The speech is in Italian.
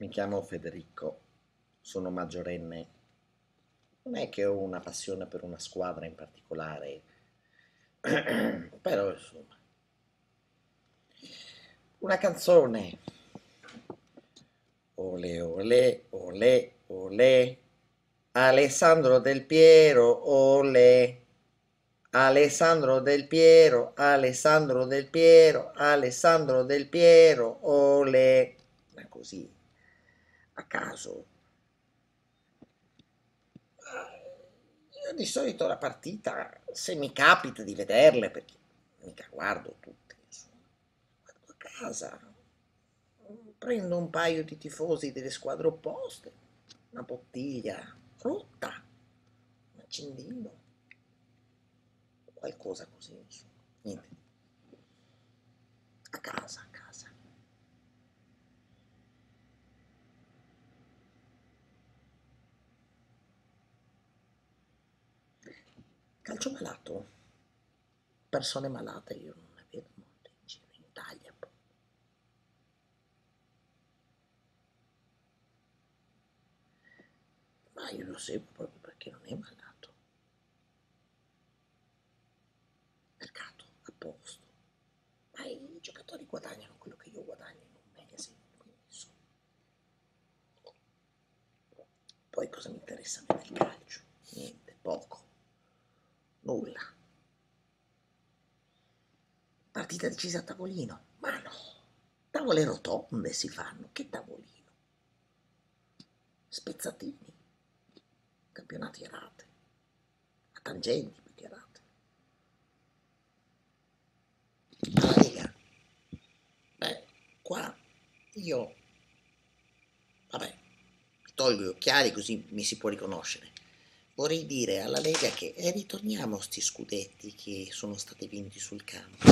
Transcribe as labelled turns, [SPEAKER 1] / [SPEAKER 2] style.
[SPEAKER 1] Mi chiamo Federico, sono maggiorenne. Non è che ho una passione per una squadra in particolare, però insomma, una canzone. Ole, ole, ole, ole. Alessandro Del Piero, ole. Alessandro Del Piero, Alessandro Del Piero, Alessandro Del Piero, ole. Ma così, a caso. Io di solito la partita, se mi capita di vederle, perché mica guardo tutte, insomma, guardo a casa, prendo un paio di tifosi delle squadre opposte, una bottiglia rotta, un accendino, qualcosa così, insomma, niente, a casa, a casa. Calcio malato, persone malate io non ne vedo molte in giro, in Italia poi. Ma io lo seguo proprio perché non è malato. Mercato a posto. Ma i giocatori guadagnano quello che io guadagno in un mese, quindi insomma. Poi cosa mi interessa a me del calcio? Niente, poco, nulla. Partita decisa a tavolino? Ma no, tavole rotonde si fanno, che tavolino? Spezzatini, campionati a rate, a tangenti più che a rate. Alla Lega, beh, qua io, vabbè, tolgo gli occhiali così mi si può riconoscere. Vorrei dire alla Lega che ritorniamo a sti scudetti che sono stati vinti sul campo.